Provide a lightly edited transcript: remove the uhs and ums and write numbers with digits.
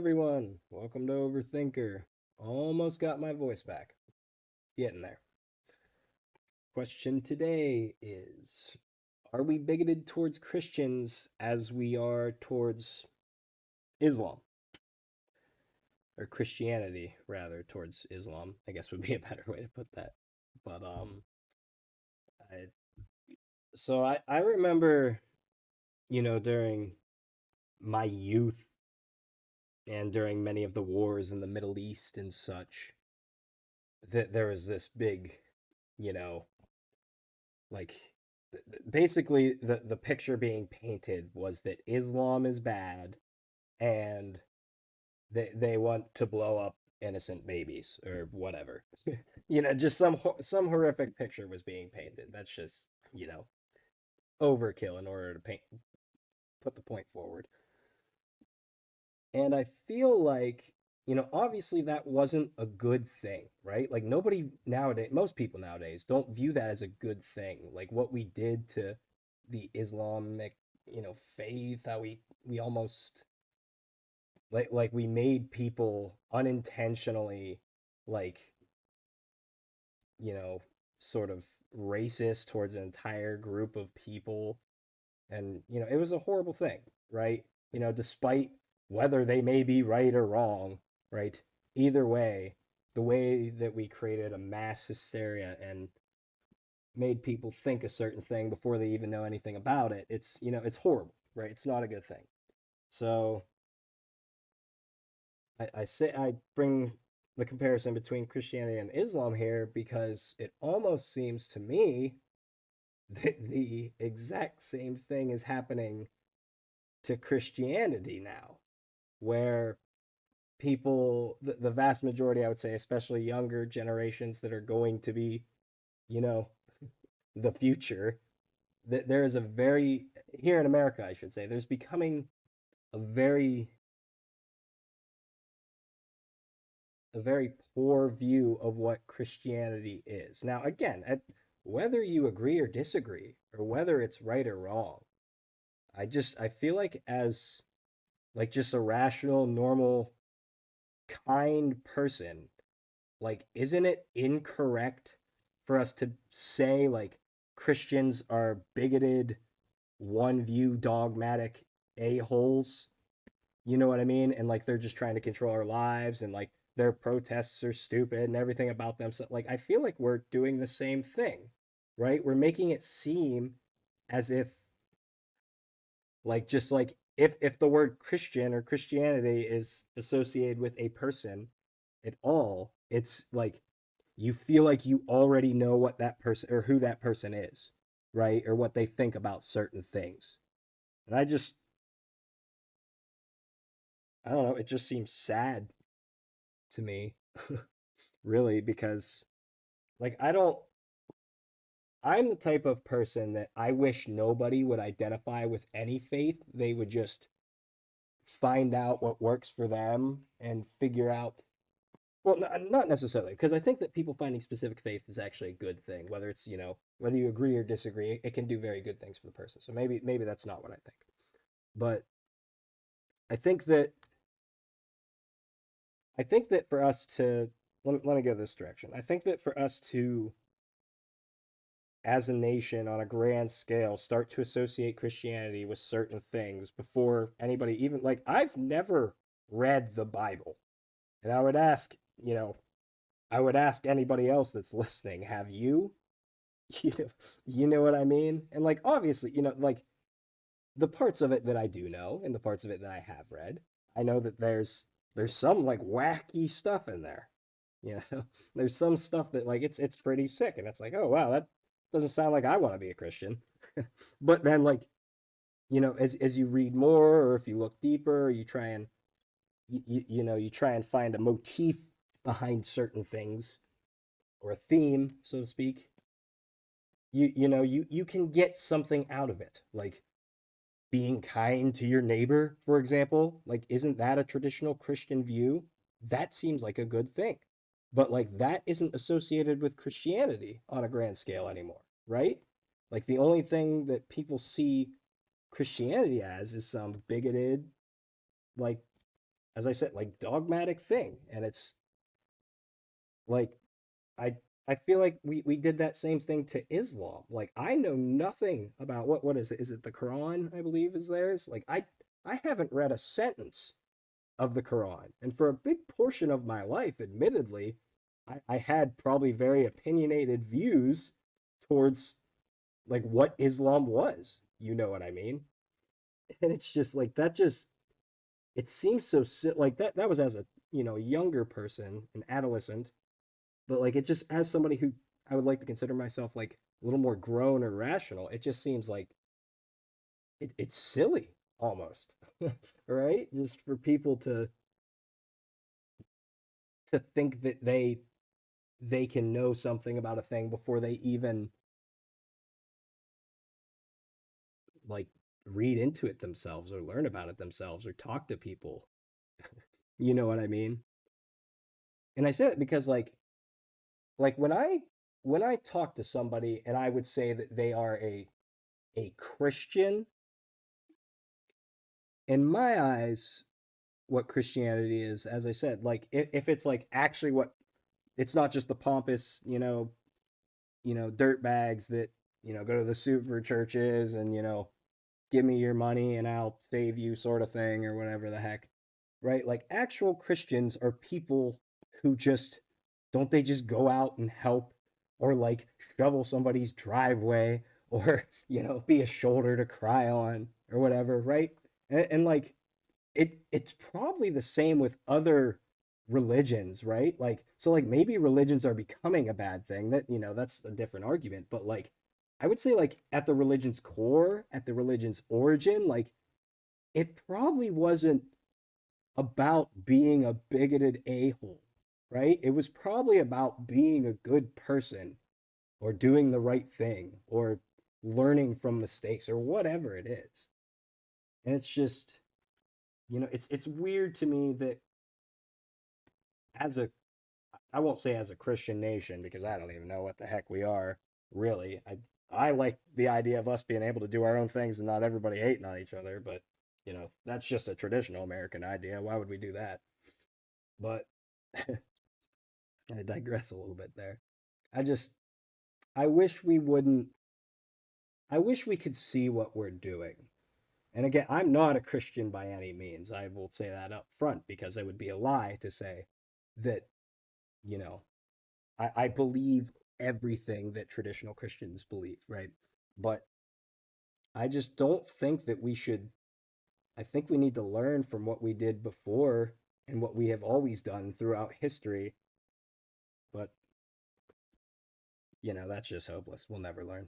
everyone. Welcome to Overthinker. Almost got my voice back. Getting there. Question today is: are we bigoted towards Christians as we are towards Islam? Or Christianity, rather, towards Islam, I guess would be a better way to put that. But, I, so I remember, during my youth and during many of the wars in the Middle East and such, that there was this big, you know, like basically the picture being painted was that Islam is bad and they want to blow up innocent babies or whatever. Just some horrific picture was being painted. That's just, you know, overkill in order to put the point forward. And I feel like, obviously that wasn't a good thing, right? Like nobody nowadays, most people nowadays don't view that as a good thing. Like what we did to the Islamic, faith, how we almost like we made people unintentionally like, you know, sort of racist towards an entire group of people. And, it was a horrible thing, right? Despite whether they may be right or wrong, right? Either way, the way that we created a mass hysteria and made people think a certain thing before they even know anything about it, it's horrible, right? It's not a good thing. So I bring the comparison between Christianity and Islam here because it almost seems to me that the exact same thing is happening to Christianity now, where the vast majority, I would say, especially younger generations that are going to be, you know, the future, that there is a very, here in America, I should say, there's becoming a very, a very poor view of what Christianity is. Now, again, whether you agree or disagree, or whether it's right or wrong, I feel like as like just a rational, normal, kind person, like, isn't it incorrect for us to say, like, Christians are bigoted, one view, dogmatic a-holes? You know what I mean? And, like, they're just trying to control our lives and, like, their protests are stupid and everything about them. So, like, I feel like we're doing the same thing, right? We're making it seem as if, like, just like, if the word Christian or Christianity is associated with a person at all, it's like you feel like you already know what that person or who that person is, right? Or what they think about certain things. And I don't know, it just seems sad to me, really, because like I'm the type of person that I wish nobody would identify with any faith. They would just find out what works for them and figure out. Well, not necessarily, because I think that people finding specific faith is actually a good thing. Whether it's, whether you agree or disagree, it can do very good things for the person. So maybe that's not what I think. But I think that for us to let me go this direction. I think that for us to, as a nation on a grand scale, start to associate Christianity with certain things before anybody even like I've never read the Bible. And I would ask anybody else that's listening, have you? You know, you know what I mean? And like obviously, like the parts of it that I do know and the parts of it that I have read, I know that there's some like wacky stuff in there. You know, there's some stuff that like it's pretty sick and it's like, "Oh wow, that doesn't sound like I want to be a Christian." But then like, as you read more or if you look deeper, you try and you try and find a motif behind certain things or a theme, so to speak, you can get something out of it. Like being kind to your neighbor, for example, like isn't that a traditional Christian view? That seems like a good thing. But like that isn't associated with Christianity on a grand scale anymore, right? Like the only thing that people see Christianity as is some bigoted, like as I said, like dogmatic thing. And it's like I I feel like we did that same thing to Islam. Like I know nothing about what is it? Is it the Quran, I believe is theirs? Like I haven't read a sentence of the Quran. And for a big portion of my life, admittedly, I had probably very opinionated views towards like what Islam was. You know what I mean? And it's just like that just it seems so like that was as a, younger person, an adolescent, but like it just as somebody who I would like to consider myself like a little more grown or rational, it just seems like it's silly almost. Right? Just for people to think that they can know something about a thing before they even like read into it themselves or learn about it themselves or talk to people. You know what I mean? And I say it because like when I talk to somebody and I would say that they are a Christian, in my eyes, what Christianity is, as I said, like if it's like actually what it's not just the pompous, dirt bags that, go to the super churches and, give me your money and I'll save you sort of thing or whatever the heck. Right? Like actual Christians are people who just don't they just go out and help or like shovel somebody's driveway or, be a shoulder to cry on or whatever, right? And like it's probably the same with other religions, right? Like so like maybe religions are becoming a bad thing. That, that's a different argument, but like I would say like at the religion's core, at the religion's origin, like it probably wasn't about being a bigoted a-hole, right? It was probably about being a good person or doing the right thing or learning from mistakes or whatever it is. And it's just, it's weird to me that as a I won't say as a Christian nation because I don't even know what the heck we are, really. I like the idea of us being able to do our own things and not everybody hating on each other, but that's just a traditional American idea. Why would we do that? But I digress a little bit there. I just I wish we wouldn't I wish we could see what we're doing. And again, I'm not a Christian by any means. I will say that up front because it would be a lie to say that, you know, I believe everything that traditional Christians believe, right? But I just don't think that we should. I think we need to learn from what we did before and what we have always done throughout history. But, that's just hopeless. We'll never learn.